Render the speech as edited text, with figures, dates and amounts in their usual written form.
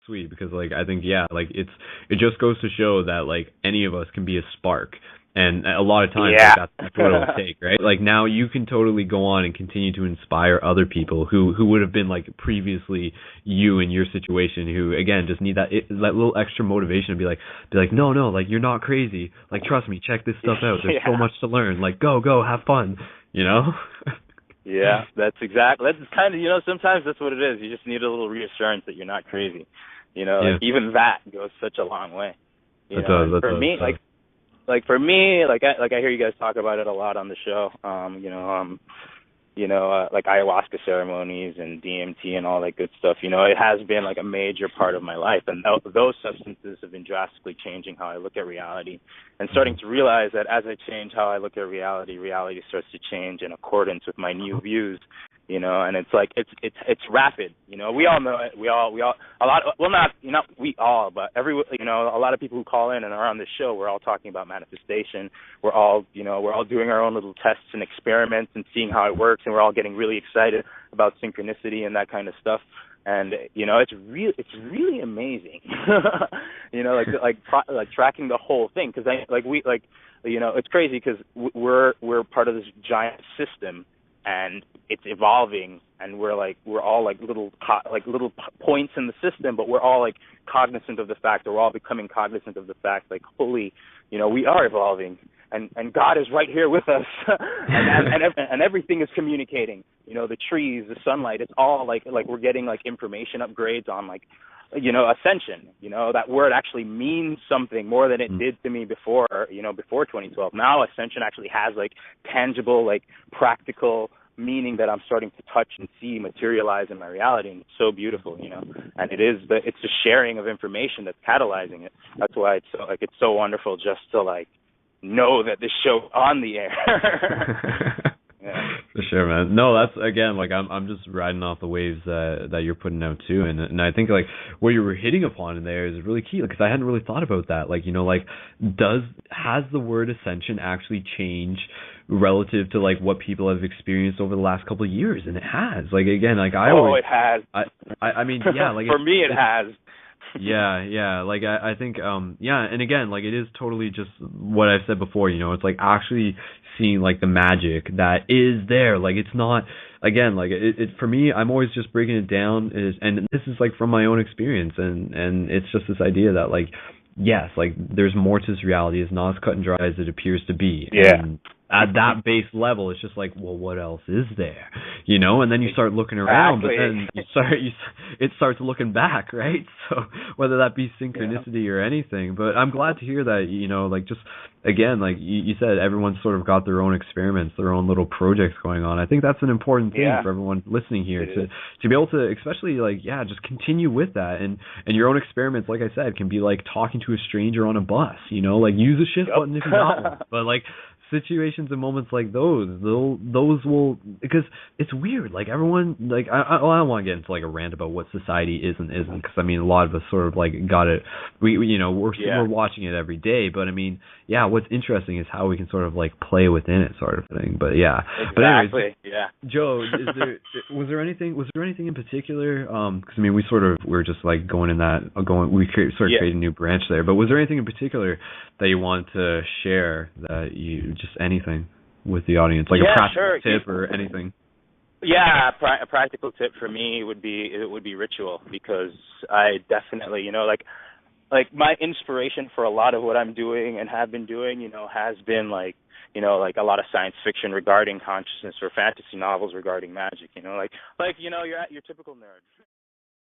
sweet because like I think like it just goes to show that like any of us can be a spark. And a lot of times like that's what it'll take, right? Like now you can totally go on and continue to inspire other people who would have been like previously you in your situation, who again just need that little extra motivation to be like no, like you're not crazy, like trust me, check this stuff out, there's so much to learn, like go have fun, you know. Yeah, that's kind of, sometimes that's what it is. You just need a little reassurance that you're not crazy. Like even that goes such a long way. For me, for me, I hear you guys talk about it a lot on the show. Like ayahuasca ceremonies and DMT and all that good stuff. It has been like a major part of my life, and those substances have been drastically changing how I look at reality, and starting to realize that as I change how I look at reality, reality starts to change in accordance with my new views. And it's like it's rapid. We all know it. We all a lot. Well, not we all, but a lot of people who call in and are on this show, we're all talking about manifestation. We're all doing our own little tests and experiments and seeing how it works, and we're all getting really excited about synchronicity and that kind of stuff. And it's really amazing. Like tracking the whole thing, because it's crazy because we're part of this giant system. And it's evolving, and we're all like little points in the system, but we're all like cognizant of the fact, or we're all becoming cognizant of the fact, like holy, we are evolving, and God is right here with us, and everything is communicating. The trees, the sunlight, it's all like we're getting like information upgrades on like, Ascension. That word actually means something more than it did to me before 2012. Now Ascension actually has like tangible, like practical meaning that I'm starting to touch and see materialize in my reality, and it's so beautiful, and it's the sharing of information that's catalyzing it. That's why it's so wonderful just to like know that this show's on the air. Yeah. For sure, man. No, that's again like I'm just riding off the waves that you're putting out too, and I think like what you were hitting upon in there is really key, because I hadn't really thought about that. Like has the word ascension actually changed relative to like what people have experienced over the last couple of years? And it has. Like again, like it has. I mean, yeah, like for me it has. Yeah. Like I think, and again, like it is totally just what I've said before. It's like actually seeing like the magic that is there. Like it's not, again, like it for me, I'm always just breaking it down, and this is like from my own experience, and it's just this idea that like, yes, like there's more to this reality. It's not as cut and dry as it appears to be. Yeah. And at that base level, it's just like, well, what else is there? And then you start looking around, but then it starts looking back, right? So whether that be synchronicity or anything, but I'm glad to hear that, like just again, like you said, everyone's sort of got their own experiments, their own little projects going on. I think that's an important thing for everyone listening here to be able to, especially like, just continue with that. And your own experiments, like I said, can be like talking to a stranger on a bus, like use a shift button if you got one. But like, situations and moments like those will, because it's weird, like everyone, like I don't want to get into like a rant about what society is and isn't, because I mean a lot of us sort of like got it, we're watching it every day, but I mean what's interesting is how we can sort of like play within it, sort of thing. But exactly. But anyways, Joe, was there anything in particular, because I mean we were just like creating a new branch there, but was there anything in particular that you wanted to share, that you just anything with the audience, like a practical tip or anything? Yeah, a practical tip for me would be ritual, because I definitely, like my inspiration for a lot of what I'm doing and have been doing, has been like a lot of science fiction regarding consciousness, or fantasy novels regarding magic, like your typical nerd.